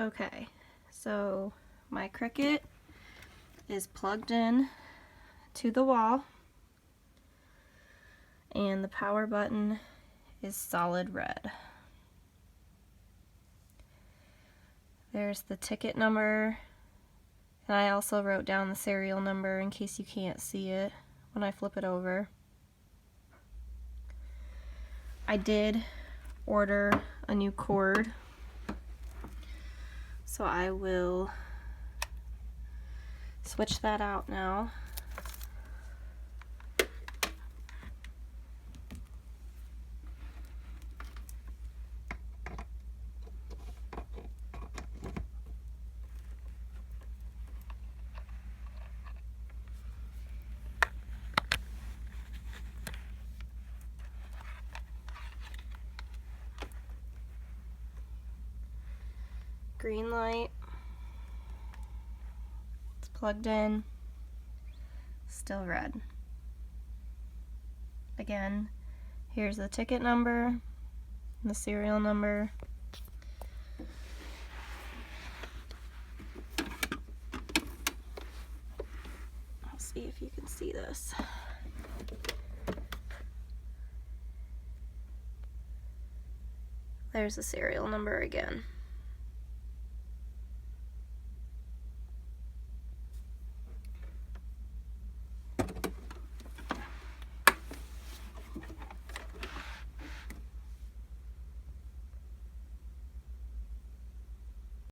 Okay, so my Cricut is plugged in to the wall and the power button is solid red. There's the ticket number, and I also wrote down the serial number in case you can't see it when I flip it over. I did order a new cord, so I will switch that out now. Green light, it's plugged in, still red. Again, here's the ticket number, the serial number. I'll see if you can see this. There's the serial number again.